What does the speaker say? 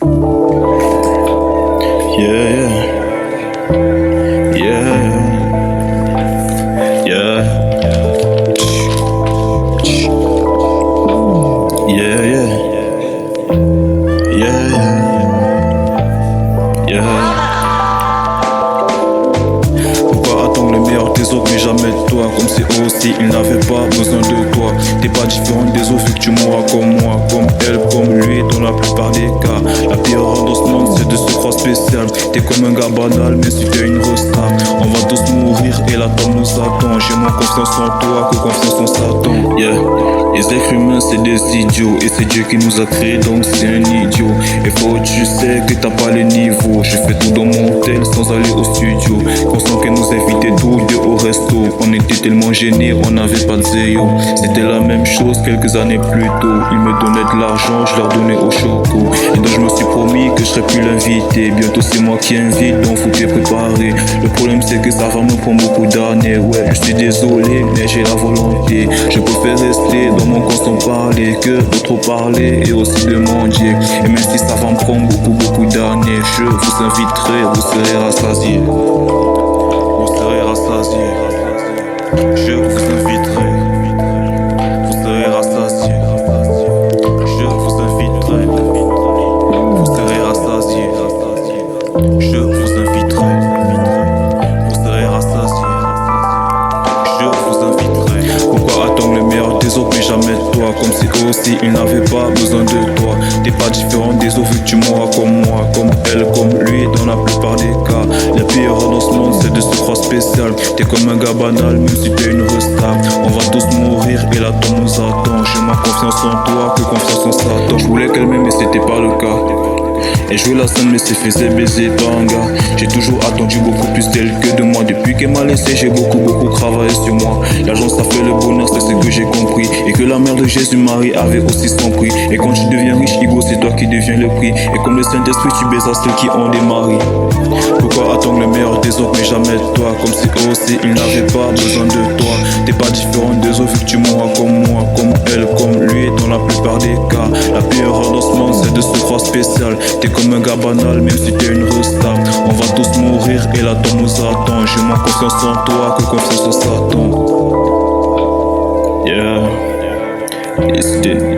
Yeah, yeah, yeah, yeah, yeah, yeah. Pourquoi attendre le meilleur des autres mais jamais de toi? Comme si eux aussi ils n'avaient pas besoin de toi. T'es pas différent des autres vu que tu mourras comme moi, comme elle, comme lui dans la plupart des cas. La pire erreur dans ce monde c'est de se croire spécial. T'es comme un gars banal mais si t'es une resta. On va tous mourir et la tombe nous attend. J'ai moins confiance en toi que confiance en Satan. Yeah. Les êtres humains c'est des idiots et c'est Dieu qui nous a créés donc c'est un idiot. Et faut que tu sais que t'as pas le niveau. Je fais tout dans mon tel sans aller au studio. Constant qu'elle nous invitait tous deux au resto. On était tellement gênés, on n'avait pas de zéro. C'était la même chose quelques années plus tôt. Ils me donnaient de l'argent, je leur donnais au choco. Et donc je me suis promis que je serais plus l'invité. Bientôt c'est moi qui invite, donc faut bien préparer. Le problème c'est que ça va me prendre beaucoup d'années. Ouais, je suis désolé, mais j'ai la volonté. Je préfère rester dans mon coin sans parler que de trop parler et aussi de mendier. Et même si ça va me prendre beaucoup d'années, je vous inviterai, vous serez rassasiés. Vous serez rassasiés. Je vous inviterai. Vous serez rassasiés. Je vous inviterai. Vous serez rassasiés. Je vous inviterai. Vous serez rassasiés. Je vous inviterai. Pourquoi attendre le meilleur des autres mais jamais de toi? Comme si eux aussi ils n'avaient pas besoin de toi. T'es pas différent des autres vu que tu mourras comme moi, comme elle, comme lui dans la plupart des cas. La pire erreur dans ce monde c'est de se croire spécial. T'es comme un gars banal même si t'es une resta. On va tous mourir et la tombe nous attend. J'ai ma confiance en toi que confiance en Satan. Je voulais qu'elle m'aime mais c'était pas le cas. Elle jouait la scène mais se faisait baiser par un gars. J'ai toujours attendu beaucoup plus d'elle que de moi. Depuis qu'elle m'a laissé j'ai beaucoup travaillé sur moi. L'argent ça fait le bonheur, c'est ce que j'ai compris. Et que la mère de Jésus-Marie avait aussi son prix. Et quand tu deviens riche, Igo c'est toi qui deviens le prix. Et comme le Saint-Esprit tu baises à ceux qui ont des maris. Pourquoi attendre le meilleur des autres mais jamais de toi? Comme si eux aussi ils n'avaient pas besoin de toi. T'es pas différent des autres vu que tu mourras comme moi, comme elle, comme lui dans la plupart des cas. La pire erreur dans ce monde c'est de se croire spécial. T'es comme un gars banal même si t'es une resta. On va tous mourir et la tombe nous attend. J'ai moins confiance en toi que confiance en Satan. Yeah, it's the